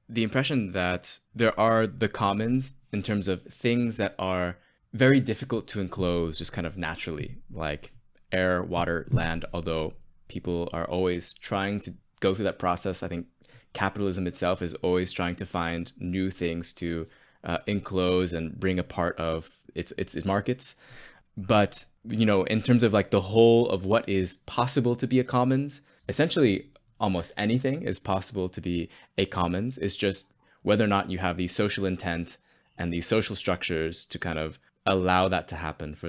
the impression that there are the commons in terms of things that are very difficult to enclose just kind of naturally, like air, water, land, although people are always trying to go through that process. I think capitalism itself is always trying to find new things to enclose and bring a part of its markets. But, in terms of like the whole of what is possible to be a commons, essentially almost anything is possible to be a commons. It's just whether or not you have the social intent and the social structures to kind of allow that to happen for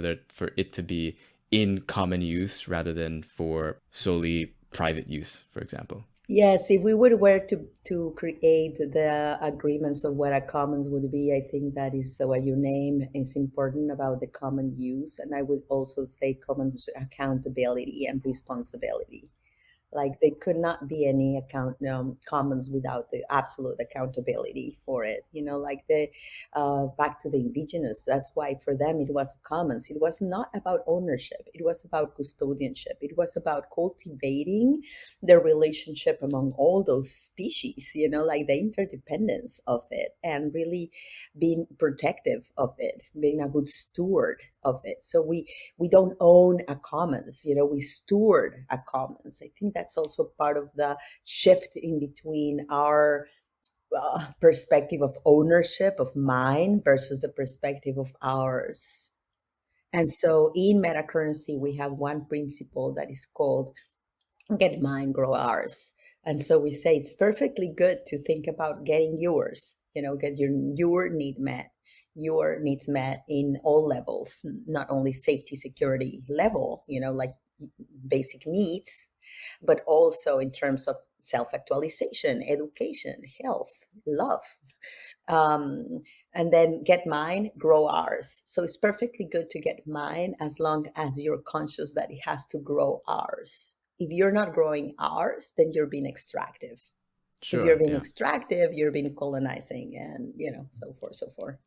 it to be in common use rather than for solely private use, for example. Yes, if we were to create the agreements of what a commons would be, I think that is what your name is important about the common use. And I would also say commons accountability and responsibility. Like there could not be any commons without the absolute accountability for it. Like the back to the indigenous. That's why for them it was a commons. It was not about ownership. It was about custodianship. It was about cultivating the relationship among all those species. Like the interdependence of it, and really being protective of it, being a good steward of it. So we don't own a commons, we steward a commons. I think that's also part of the shift in between our perspective of ownership of mine versus the perspective of ours. And so in meta currency we have one principle that is called get mine, grow ours. And so we say it's perfectly good to think about getting yours, get your your needs met in all levels, not only safety, security level, like basic needs, but also in terms of self-actualization, education, health, love. Um, and then get mine, grow ours. So it's perfectly good to get mine as long as you're conscious that it has to grow ours. If you're not growing ours, then you're being extractive. If you're Sure, being yeah. extractive, you're being colonizing, and so forth, so forth.